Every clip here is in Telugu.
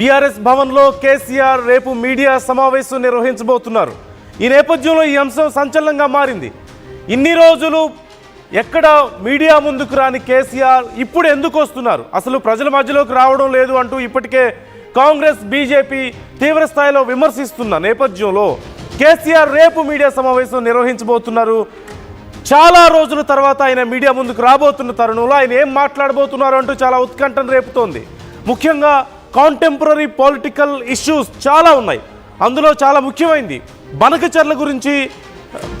టీఆర్ఎస్ భవన్లో కేసీఆర్ రేపు మీడియా సమావేశం నిర్వహించబోతున్నారు. ఈ నేపథ్యంలో ఈ అంశం సంచలనంగా మారింది. ఇన్ని రోజులు ఎక్కడ మీడియా ముందుకు రాని కేసీఆర్ ఇప్పుడు ఎందుకు వస్తున్నారు, అసలు ప్రజల మధ్యలోకి రావడం లేదు అంటూ ఇప్పటికే కాంగ్రెస్ బీజేపీ తీవ్ర స్థాయిలో విమర్శిస్తున్న నేపథ్యంలో కేసీఆర్ రేపు మీడియా సమావేశం నిర్వహించబోతున్నారు. చాలా రోజుల తర్వాత ఆయన మీడియా ముందుకు రాబోతున్న తరుణంలో ఆయన ఏం మాట్లాడబోతున్నారు అంటూ చాలా ఉత్కంఠను రేపుతోంది. ముఖ్యంగా కాంటెంపరీ పొలిటికల్ ఇష్యూస్ చాలా ఉన్నాయి. అందులో చాలా ముఖ్యమైనది బనకచర్ల గురించి,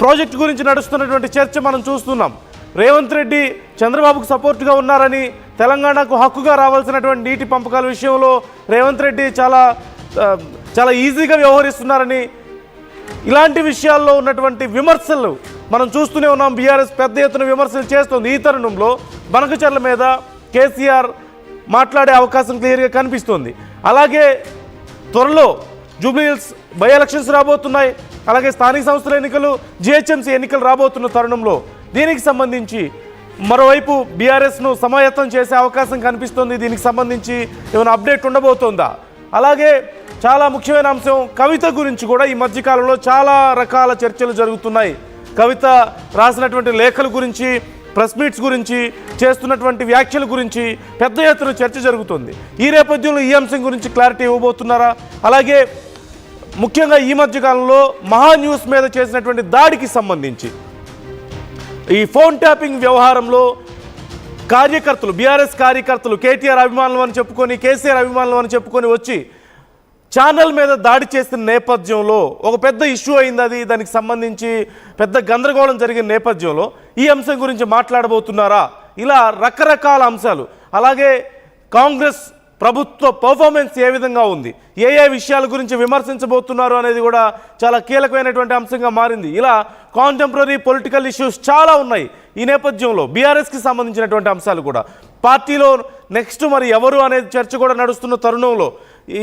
ప్రాజెక్ట్ గురించి నడుస్తున్నటువంటి చర్చ మనం చూస్తున్నాం. రేవంత్ రెడ్డి చంద్రబాబుకు సపోర్టుగా ఉన్నారని, తెలంగాణకు హక్కుగా రావాల్సినటువంటి నీటి పంపకాల విషయంలో రేవంత్ రెడ్డి చాలా ఈజీగా వ్యవహరిస్తున్నారని, ఇలాంటి విషయాల్లో ఉన్నటువంటి విమర్శలు మనం చూస్తూనే ఉన్నాం. బీఆర్ఎస్ పెద్ద ఎత్తున విమర్శలు చేస్తుంది. ఈ తరుణంలో బనకచర్ల మీద కేసీఆర్ మాట్లాడే అవకాశం క్లియర్గా కనిపిస్తుంది. అలాగే త్వరలో జూబ్లీహిల్స్ బై ఎలక్షన్స్ రాబోతున్నాయి. అలాగే స్థానిక సంస్థల ఎన్నికలు, జిహెచ్ఎంసీ ఎన్నికలు రాబోతున్న తరుణంలో దీనికి సంబంధించి మరోవైపు బీఆర్ఎస్ను సమాయత్తం చేసే అవకాశం కనిపిస్తుంది. దీనికి సంబంధించి ఏమైనా అప్డేట్ ఉండబోతోందా? అలాగే చాలా ముఖ్యమైన అంశం కవిత గురించి కూడా ఈ మధ్యకాలంలో చాలా రకాల చర్చలు జరుగుతున్నాయి. కవిత రాసినటువంటి లేఖల గురించి, ప్రెస్ మీట్స్ గురించి, చేస్తున్నటువంటి వ్యాఖ్యల గురించి పెద్ద ఎత్తున చర్చ జరుగుతుంది. ఈ నేపథ్యంలో ఈ అంశం గురించి క్లారిటీ ఇవ్వబోతున్నారా? అలాగే ముఖ్యంగా ఈ మధ్యకాలంలో మహా న్యూస్ మీద చేసినటువంటి దాడికి సంబంధించి ఈ ఫోన్ ట్యాపింగ్ వ్యవహారంలో కార్యకర్తలు, బీఆర్ఎస్ కార్యకర్తలు కేటీఆర్ అభిమానులు అని చెప్పుకొని, కేసీఆర్ అభిమానులు అని చెప్పుకొని వచ్చి ఛానల్ మీద దాడి చేసిన నేపథ్యంలో ఒక పెద్ద ఇష్యూ అయింది. దానికి సంబంధించి పెద్ద గందరగోళం జరిగిన నేపథ్యంలో ఈ అంశం గురించి మాట్లాడబోతున్నారా? ఇలా రకరకాల అంశాలు. అలాగే కాంగ్రెస్ ప్రభుత్వ పర్ఫార్మెన్స్ ఏ విధంగా ఉంది, ఏ విషయాల గురించి విమర్శించబోతున్నారు అనేది కూడా చాలా కీలకమైనటువంటి అంశంగా మారింది. ఇలా కాంటెంపరీ పొలిటికల్ ఇష్యూస్ చాలా ఉన్నాయి. ఈ నేపథ్యంలో బీఆర్ఎస్కి సంబంధించినటువంటి అంశాలు కూడా, పార్టీలో నెక్స్ట్ మరి ఎవరు అనేది చర్చ కూడా నడుస్తున్న తరుణంలో,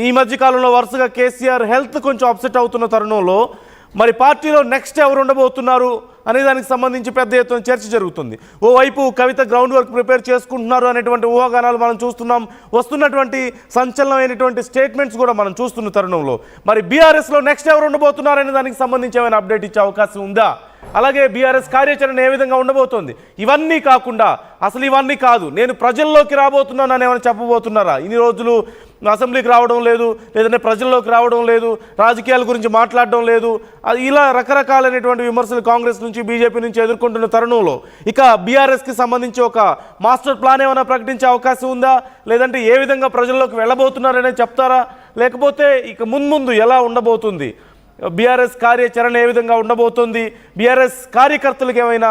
ఈ మధ్యకాలంలో వరుసగా కేసీఆర్ హెల్త్ కొంచెం అప్సెట్ అవుతున్న తరుణంలో మరి పార్టీలో నెక్స్ట్ ఎవరు ఉండబోతున్నారు అనే దానికి సంబంధించి పెద్ద ఎత్తున చర్చ జరుగుతుంది. ఓవైపు కవిత గ్రౌండ్ వర్క్ ప్రిపేర్ చేసుకుంటున్నారు అనేటువంటి ఊహాగానాలు మనం చూస్తున్నాం. వస్తున్నటువంటి సంచలనమైనటువంటి స్టేట్మెంట్స్ కూడా మనం చూస్తున్న తరుణంలో మరి బీఆర్ఎస్లో నెక్స్ట్ ఎవరు ఉండబోతున్నారు అనే దానికి సంబంధించి ఏమైనా అప్డేట్ ఇచ్చే అవకాశం ఉందా? అలాగే బీఆర్ఎస్ కార్యాచరణ ఏ విధంగా ఉండబోతోంది? ఇవన్నీ కాకుండా అసలు ఇవన్నీ కాదు, నేను ప్రజల్లోకి రాబోతున్నాను అని ఏమైనా చెప్పబోతున్నారా? ఇన్ని రోజులు అసెంబ్లీకి రావడం లేదు, లేదంటే ప్రజల్లోకి రావడం లేదు, రాజకీయాల గురించి మాట్లాడడం లేదు, ఇలా రకరకాలైనటువంటి విమర్శలు కాంగ్రెస్ నుంచి, బీజేపీ నుంచి ఎదుర్కొంటున్న తరుణంలో ఇక బీఆర్ఎస్కి సంబంధించి ఒక మాస్టర్ ప్లాన్ ఏమైనా ప్రకటించే అవకాశం ఉందా? లేదంటే ఏ విధంగా ప్రజల్లోకి వెళ్ళబోతున్నారనే చెప్తారా? లేకపోతే ఇక ముందు ఎలా ఉండబోతుంది బీఆర్ఎస్ కార్యాచరణ, ఏ విధంగా ఉండబోతుంది? బీఆర్ఎస్ కార్యకర్తలకు ఏమైనా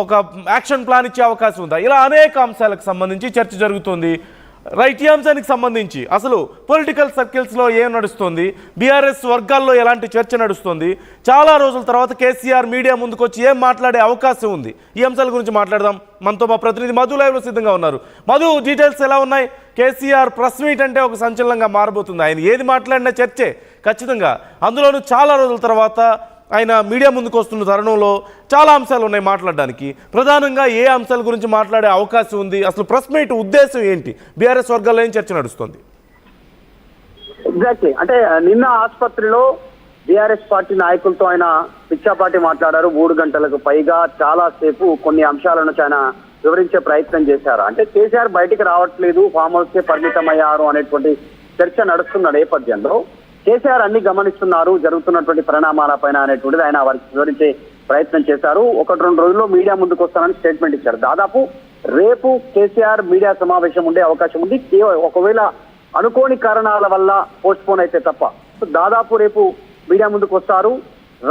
ఒక యాక్షన్ ప్లాన్ ఇచ్చే అవకాశం ఉందా? ఇలా అనేక అంశాలకు సంబంధించి చర్చ జరుగుతుంది. రైట్, ఈ అంశానికి సంబంధించి అసలు పొలిటికల్ సర్కిల్స్లో ఏం నడుస్తుంది, బీఆర్ఎస్ వర్గాల్లో ఎలాంటి చర్చ నడుస్తుంది, చాలా రోజుల తర్వాత కేసీఆర్ మీడియా ముందుకు వచ్చి ఏం మాట్లాడే అవకాశం ఉంది, ఈ అంశాల గురించి మాట్లాడదాం. మనతో మా ప్రతినిధి మధు లైవ్లో సిద్ధంగా ఉన్నారు. మధు, డీటెయిల్స్ ఎలా ఉన్నాయి? కేసీఆర్ ప్రెస్ మీట్ అంటే ఒక సంచలనంగా మారబోతుంది. ఆయన ఏది మాట్లాడినా చర్చే ఖచ్చితంగా. అందులోనూ చాలా రోజుల తర్వాత ఆయన మీడియా ముందుకు వస్తున్న తరుణంలో చాలా అంశాలు ఉన్నాయి మాట్లాడడానికి. ప్రధానంగా ఏ అంశాల గురించి మాట్లాడే అవకాశం ఉంది? అసలు ప్రెస్ మీట్ ఉద్దేశం ఏంటి? బీఆర్ఎస్ వర్గాల్లో ఏం చర్చ నడుస్తుంది? ఎగ్జాక్ట్లీ, అంటే నిన్న ఆసుపత్రిలో బీఆర్ఎస్ పార్టీ నాయకులతో ఆయన పిచ్చాపాటి మాట్లాడారు. 3 గంటలకు పైగా చాలా సేపు కొన్ని అంశాలను ఆయన వివరించే ప్రయత్నం చేశారు. అంటే కేసీఆర్ బయటికి రావట్లేదు, ఫామ్ హౌస్ కే పరిమితం అయ్యారు అనేటువంటి చర్చ నడుస్తున్న నేపథ్యంలో కేసీఆర్ అన్ని గమనిస్తున్నారు జరుగుతున్నటువంటి పరిణామాలపైన అనేటువంటిది ఆయన వారికి వివరించే ప్రయత్నం చేశారు. 1-2 రోజుల్లో మీడియా ముందుకు వస్తానని స్టేట్మెంట్ ఇచ్చారు. దాదాపు రేపు కేసీఆర్ మీడియా సమావేశం ఉండే అవకాశం ఉంది. ఒకవేళ అనుకోని కారణాల వల్ల పోస్ట్ పోన్ అయితే తప్ప దాదాపు రేపు మీడియా ముందుకు వస్తారు.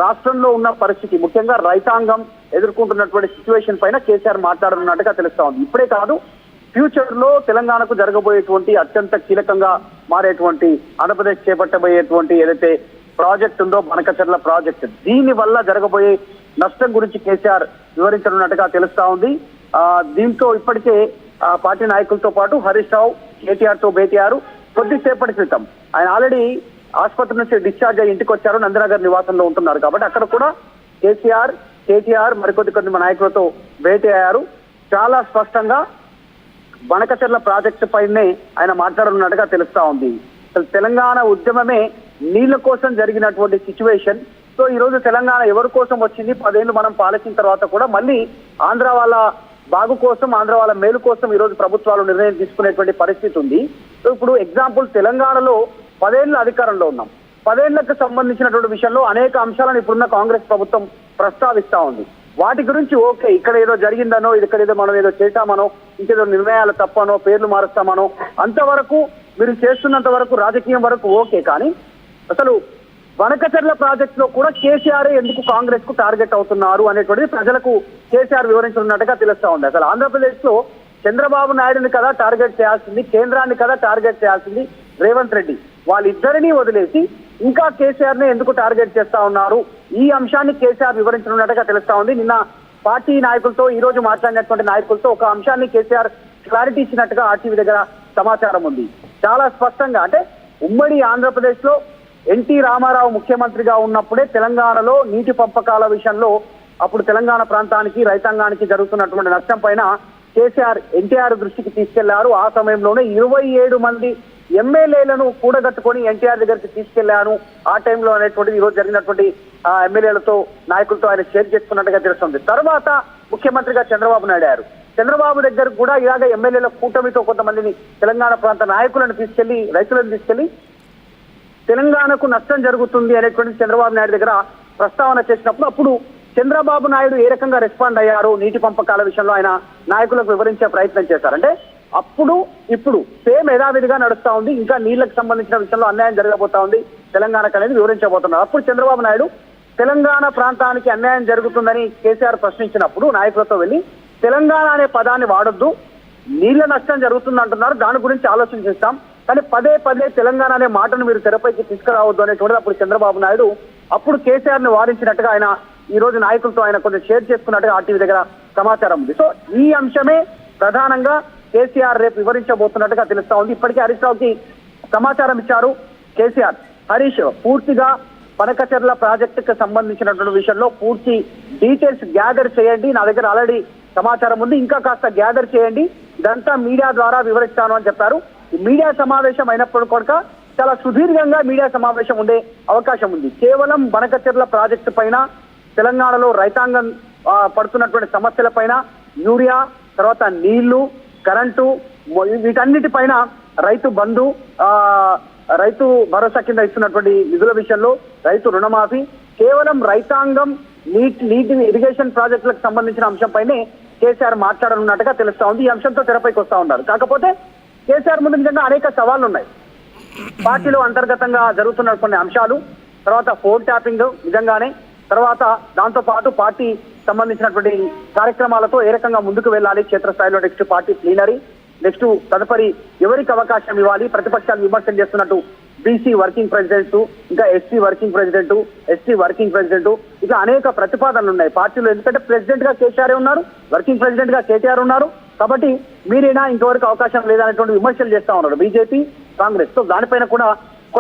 రాష్ట్రంలో ఉన్న పరిస్థితి, ముఖ్యంగా రైతాంగం ఎదుర్కొంటున్నటువంటి సిచ్యువేషన్ పైన కేసీఆర్ మాట్లాడనున్నట్టుగా తెలుస్తా ఉంది. ఇప్పుడే కాదు, ఫ్యూచర్ లో తెలంగాణకు జరగబోయేటువంటి అత్యంత కీలకంగా మారేటువంటి ఆంధ్రప్రదేశ్ చేపట్టబోయేటువంటి ఏదైతే ప్రాజెక్ట్ ఉందో బనకచర్ల ప్రాజెక్ట్, దీని వల్ల జరగబోయే నష్టం గురించి కేసీఆర్ వివరించనున్నట్టుగా తెలుస్తా ఉంది. దీంతో ఇప్పటికే పార్టీ నాయకులతో పాటు హరీష్ రావు కేటీఆర్ తో భేటీ అయ్యారు. కొద్దిసేపటి క్రితం ఆయన ఆల్రెడీ ఆసుపత్రి నుంచి డిశ్చార్జ్ అయ్యి ఇంటికి వచ్చారు. నందనగర్ నివాసంలో ఉంటున్నారు కాబట్టి అక్కడ కూడా కేటీఆర్ మరికొద్ది నాయకులతో భేటీ అయ్యారు. చాలా స్పష్టంగా బనకచర్ల ప్రాజెక్టు పైనే ఆయన మాట్లాడనున్నట్టుగా తెలుస్తా ఉంది. అసలు తెలంగాణ ఉద్యమమే నీళ్ల కోసం జరిగినటువంటి సిచ్యువేషన్. సో ఈ రోజు తెలంగాణ ఎవరి కోసం వచ్చింది? 10 ఏళ్ళు మనం పాలించిన తర్వాత కూడా మళ్ళీ ఆంధ్ర వాళ్ళ బాగు కోసం, ఆంధ్ర వాళ్ళ మేలు కోసం ఈ రోజు ప్రభుత్వాలు నిర్ణయం తీసుకునేటువంటి పరిస్థితి ఉంది. సో ఇప్పుడు ఎగ్జాంపుల్ తెలంగాణలో 10 ఏళ్ళు అధికారంలో ఉన్నాం. 10 ఏళ్లకు సంబంధించినటువంటి విషయంలో అనేక అంశాలను ఇప్పుడున్న కాంగ్రెస్ ప్రభుత్వం ప్రస్తావిస్తా ఉంది. వాటి గురించి ఓకే, ఇక్కడ ఏదో జరిగిందనో, ఇక్కడ ఏదో మనం ఏదో చేశామనో, ఇంకేదో నిర్ణయాలు తప్పనో, పేర్లు మారుస్తామనో, అంతవరకు మీరు చేస్తున్నంత వరకు రాజకీయం వరకు ఓకే. కానీ అసలు వనకచర్ల ప్రాజెక్ట్ లో కూడా కేసీఆర్ ఎందుకు కాంగ్రెస్ కు టార్గెట్ అవుతున్నారు అనేటువంటిది ప్రజలకు కేసీఆర్ వివరించున్నట్టుగా తెలుస్తా ఉంది. అసలు ఆంధ్రప్రదేశ్ లో చంద్రబాబు నాయుడుని కదా టార్గెట్ చేయాల్సింది, కేంద్రాన్ని కదా టార్గెట్ చేయాల్సింది రేవంత్ రెడ్డి. వాళ్ళిద్దరినీ వదిలేసి ఇంకా కేసీఆర్ ని ఎందుకు టార్గెట్ చేస్తా ఉన్నారు? ఈ అంశాన్ని కేసీఆర్ వివరించనున్నట్టుగా తెలుస్తా ఉంది. నిన్న పార్టీ నాయకులతో, ఈ రోజు మాట్లాడినటువంటి నాయకులతో ఒక అంశాన్ని కేసీఆర్ క్లారిటీ ఇచ్చినట్టుగా ఆర్టీవీ దగ్గర సమాచారం ఉంది. చాలా స్పష్టంగా అంటే ఉమ్మడి ఆంధ్రప్రదేశ్ లో ఎన్టీ రామారావు ముఖ్యమంత్రిగా ఉన్నప్పుడే తెలంగాణలో నీటి పంపకాల విషయంలో అప్పుడు తెలంగాణ ప్రాంతానికి, రైతాంగానికి జరుగుతున్నటువంటి నష్టం పైన కేసీఆర్ ఎన్టీఆర్ దృష్టికి తీసుకెళ్లారు. ఆ సమయంలోనే 27 మంది ఎమ్మెల్యేలను కూడగట్టుకొని ఎన్టీఆర్ దగ్గరికి తీసుకెళ్లాను ఆ టైంలో అనేటువంటిది ఈ రోజు జరిగినటువంటి ఎమ్మెల్యేలతో, నాయకులతో ఆయన షేర్ చేసుకున్నట్టుగా తెలుస్తుంది. తర్వాత ముఖ్యమంత్రిగా చంద్రబాబు నాయుడు అయ్యారు. చంద్రబాబు దగ్గర కూడా ఇలాగ ఎమ్మెల్యేల కూటమితో కొంతమందిని, తెలంగాణ ప్రాంత నాయకులను తీసుకెళ్లి, రైతులను తీసుకెళ్లి తెలంగాణకు నష్టం జరుగుతుంది అనేటువంటి చంద్రబాబు నాయుడు దగ్గర ప్రస్తావన చేసినప్పుడు అప్పుడు చంద్రబాబు నాయుడు ఏ రకంగా రెస్పాండ్ అయ్యారు నీటి పంపకాల విషయంలో ఆయన నాయకులకు వివరించే ప్రయత్నం చేశారంటే అప్పుడు ఇప్పుడు సేమ్ యథావిధిగా నడుస్తా ఉంది. ఇంకా నీళ్లకు సంబంధించిన విషయంలో అన్యాయం జరగబోతా ఉంది తెలంగాణకు అనేది వివరించబోతున్నారు. అప్పుడు చంద్రబాబు నాయుడు తెలంగాణ ప్రాంతానికి అన్యాయం జరుగుతుందని కేసీఆర్ ప్రశ్నించినప్పుడు నాయకులతో వెళ్ళి తెలంగాణ అనే పదాన్ని వాడొద్దు, నీళ్ల నష్టం జరుగుతుంది అంటున్నారు, దాని గురించి ఆలోచన చేస్తాం, కానీ పదే పదే తెలంగాణ అనే మాటను మీరు తెరపైకి తీసుకురావద్దు అనేటువంటిది అప్పుడు చంద్రబాబు నాయుడు అప్పుడు కేసీఆర్ ని వారించినట్టుగా ఆయన ఈ రోజు నాయకులతో ఆయన కొంచెం షేర్ చేసుకున్నట్టుగా ఆర్టీవీ దగ్గర సమాచారం ఉంది. సో ఈ అంశమే ప్రధానంగా కేసీఆర్ రేపు వివరించబోతున్నట్టుగా తెలుస్తా ఉంది. ఇప్పటికే హరీష్ రావుకి సమాచారం ఇచ్చారు కేసీఆర్. హరీష్, పూర్తిగా పనకచర్ల ప్రాజెక్టుకు సంబంధించినటువంటి విషయంలో పూర్తి డీటెయిల్స్ గ్యాదర్ చేయండి, నా దగ్గర ఆల్రెడీ సమాచారం ఉంది, ఇంకా కాస్త గ్యాదర్ చేయండి, ఇదంతా మీడియా ద్వారా వివరిస్తాను అని చెప్పారు. ఈ మీడియా సమావేశం అయినప్పుడు కూడా చాలా సుదీర్ఘంగా మీడియా సమావేశం ఉండే అవకాశం ఉంది. కేవలం బనకచెర్ల ప్రాజెక్టు పైన, తెలంగాణలో రైతాంగం పడుతున్నటువంటి సమస్యల పైన, యూరియా, తర్వాత నీళ్లు, కరెంటు, వీటన్నిటిపైన రైతు బంధు, రైతు భరోసా కింద ఇస్తున్నటువంటి నిధుల విషయంలో, రైతు రుణమాఫీ, కేవలం రైతాంగం, నీటి ఇరిగేషన్ ప్రాజెక్టులకు సంబంధించిన అంశంపైనే కేసీఆర్ మాట్లాడనున్నట్టుగా తెలుస్తా ఉంది. ఈ అంశంతో తెరపైకి వస్తా ఉన్నారు. కాకపోతే కేసీఆర్ ముందు నిజంగా అనేక సవాళ్లు ఉన్నాయి. పార్టీలో అంతర్గతంగా జరుగుతున్న కొన్ని అంశాలు, తర్వాత ఫోన్ ట్యాపింగ్ నిజంగానే, తర్వాత దాంతో పాటు పార్టీ సంబంధించినటువంటి కార్యక్రమాలతో ఏ రకంగా ముందుకు వెళ్ళాలి, క్షేత్రస్థాయిలో నెక్స్ట్ పార్టీ ప్లీనరీ, నెక్స్ట్ తదుపరి ఎవరికి అవకాశం ఇవ్వాలి, ప్రతిపక్షాలు విమర్శలు చేస్తున్నట్టు బీసీ వర్కింగ్ ప్రెసిడెంట్, ఇంకా SC working president, ST working president, ఇట్లా అనేక ప్రతిపాదనలు ఉన్నాయి పార్టీలో. ఎందుకంటే ప్రెసిడెంట్ గా కేసీఆర్ ఉన్నారు, వర్కింగ్ ప్రెసిడెంట్ గా కేటీఆర్ ఉన్నారు, కాబట్టి మీరైనా ఇంతవరకు అవకాశం లేదనేటువంటి విమర్శలు చేస్తా ఉన్నారు బీజేపీ, కాంగ్రెస్. సో దానిపైన కూడా